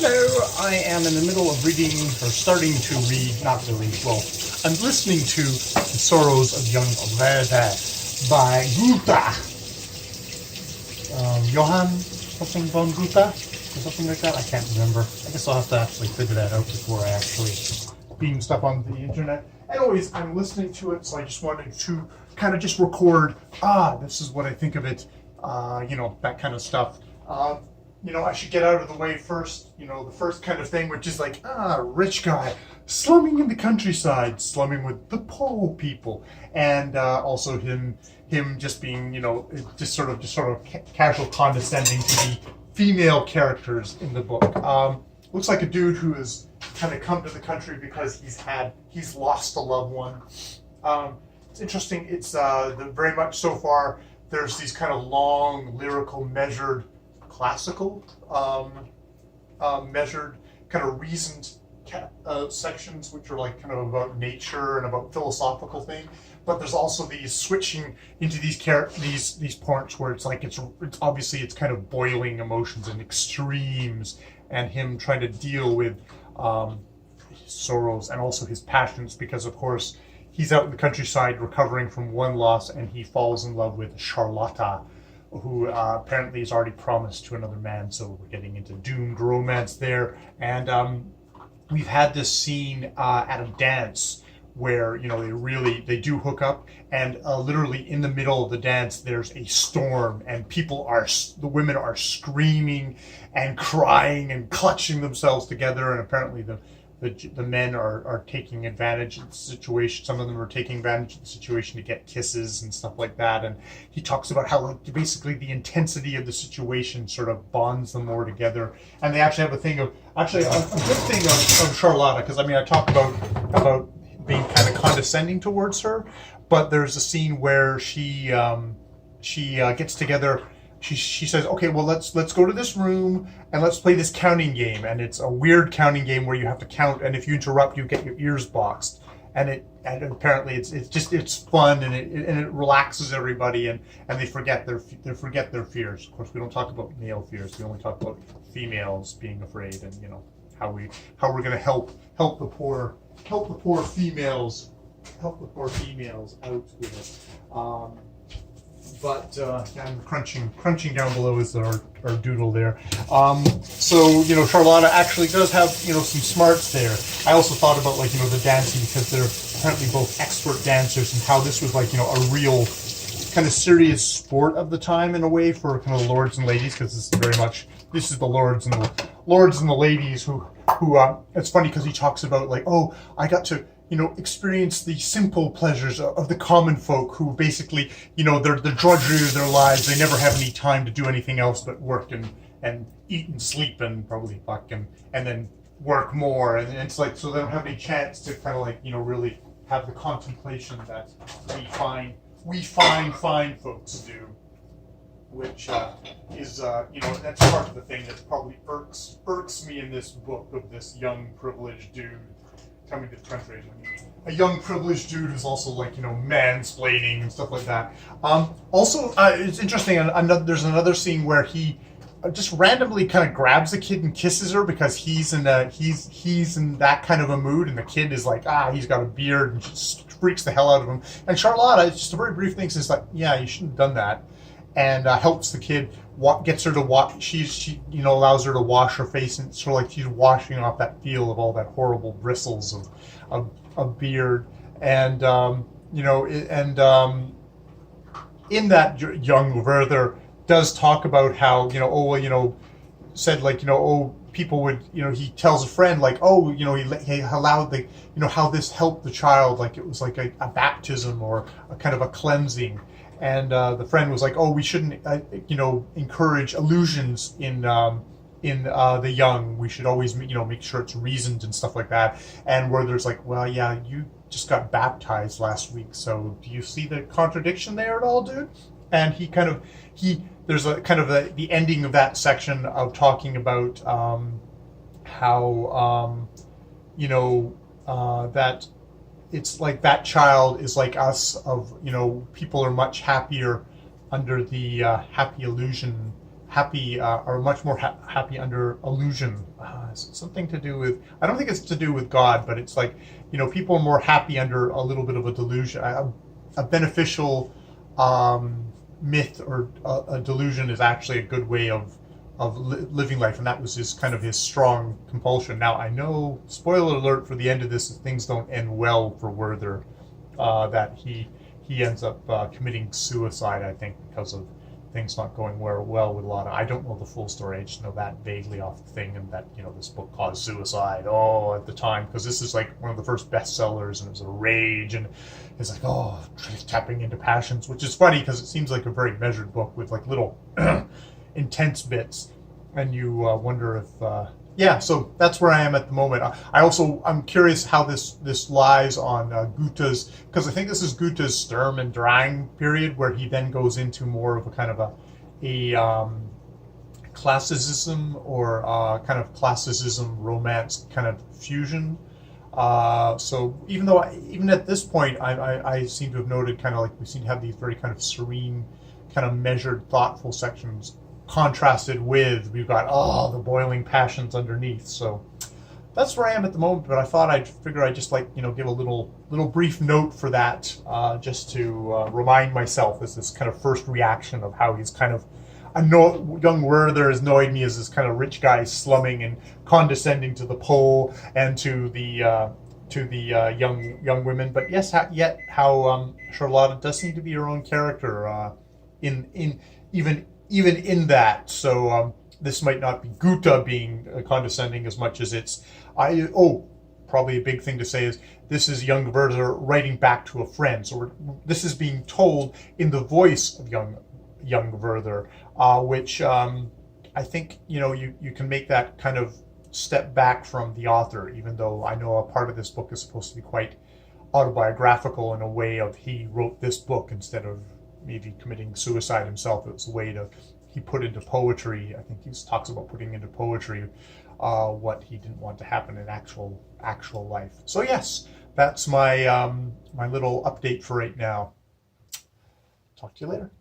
Hello, I am in the middle of reading, or starting to read, not really, well, I'm listening to The Srrws of Young Wrthr by Wrthr. Johann something von Wrthr, or something like that, I can't remember. I guess I'll have to actually figure that out before I actually beam stuff onto the internet. Anyways, I'm listening to it, so I just wanted to kind of just record, this is what I think of it, that kind of stuff. I should get out of the way first, the first kind of thing, which is like, rich guy, slumming in the countryside, slumming with the poor people, and also him just being, just sort of casual condescending to the female characters in the book. Looks like a dude who has kind of come to the country because he's lost a loved one. It's interesting, it's very much so far, there's these kind of long, lyrical, measured, classical, measured, kind of reasoned sections, which are like kind of about nature and about philosophical thing. But there's also these switching into these parts where it's like it's obviously it's kind of boiling emotions and extremes, and him trying to deal with his sorrows and also his passions, because of course he's out in the countryside recovering from one loss, and he falls in love with Charlotta, who apparently is already promised to another man, so we're getting into doomed romance there. And we've had this scene at a dance where they do hook up, and literally in the middle of the dance there's a storm, and the women are screaming and crying and clutching themselves together, and apparently the men are taking advantage of the situation. Some of them are taking advantage of the situation to get kisses and stuff like that. And he talks about how basically the intensity of the situation sort of bonds them more together. And they actually have a good thing of Charlotta, because I talk about being kind of condescending towards her, but there's a scene where she gets together. She says, okay, well, let's go to this room and let's play this counting game. And it's a weird counting game where you have to count, and if you interrupt, you get your ears boxed. And apparently it's fun, and it relaxes everybody, and they forget their fears. Of course, we don't talk about male fears. We only talk about females being afraid, and how we're going to help the poor females out with it. But I'm crunching down below is our doodle there. So Charlotta actually does have some smarts there. I also thought about the dancing, because they're apparently both expert dancers, and how this was a real kind of serious sport of the time in a way for kind of lords and ladies, because this is the lords and the ladies who it's funny because he talks about I got to experience the simple pleasures of the common folk, who basically, they're the drudgery of their lives. They never have any time to do anything else but work and eat and sleep and probably fuck and then work more. And it's so they don't have any chance to kind of really have the contemplation that we fine folks do, which is that's part of the thing that probably irks me in this book, of this young privileged dude coming to the country. A young privileged dude who's also mansplaining and stuff like that. Also, it's interesting. There's another scene where he just randomly kind of grabs the kid and kisses her, because he's in that kind of a mood, and the kid is he's got a beard, and just freaks the hell out of him. And Charlotta, it's just a very brief thing, says yeah, you shouldn't have done that, and helps the kid. Gets her to wash. She allows her to wash her face, and sort of she's washing off that feel of all that horrible bristles of beard, and in that young Wrthr does talk about how said people would he tells a friend he allowed how this helped the child, it was like a baptism or a kind of a cleansing. And the friend was we shouldn't, encourage illusions in the young. We should always, make sure it's reasoned and stuff like that. And Wrthr's well, yeah, you just got baptized last week, so do you see the contradiction there at all, dude? And there's a kind of the ending of that section of talking about how that. It's that child is like us, of people are much happier under the happy illusion are much more happy under illusion. Something to do with, I don't think it's to do with God, but it's like, people are more happy under a little bit of a delusion. A beneficial myth or a delusion is actually a good way of living life, and that was his strong compulsion. Now, I know, spoiler alert for the end of this, things don't end well for Wrthr, that he ends up committing suicide, I think, because of things not going well with Lana. I don't know the full story. I just know that vaguely off the thing, and that this book caused suicide. Oh, at the time, because this is like one of the first bestsellers, and it was a rage, and it's like, oh, tapping into passions, which is funny because it seems like a very measured book with like little intense bits, and you wonder if. Yeah, so that's where I am at the moment. I'm curious how this lies on Goethe's, because I think this is Goethe's Sturm and Drang period, where he then goes into more of a kind of a classicism, or kind of classicism romance kind of fusion. So even at this point, I seem to have noted kind of like we seem to have these very kind of serene, kind of measured, thoughtful sections, contrasted with we've got the boiling passions underneath. So that's where I am at the moment, but I thought I'd just give a little brief note for that, just to remind myself as this kind of first reaction of how he's kind of young Wrthr has annoyed me as this kind of rich guy slumming and condescending to the poor and to the young women. But yes, yet how Charlotta does seem to be her own character even in that. So this might not be Goethe being condescending as much as it's probably a big thing to say is this is young Wrthr writing back to a friend. So this is being told in the voice of young Wrthr, which I think you can make that kind of step back from the author, even though I know a part of this book is supposed to be quite autobiographical in a way of he wrote this book instead of maybe committing suicide himself. It was a way he put into poetry. I think he talks about putting into poetry what he didn't want to happen in actual life. So yes, that's my my little update for right now. Talk to you later.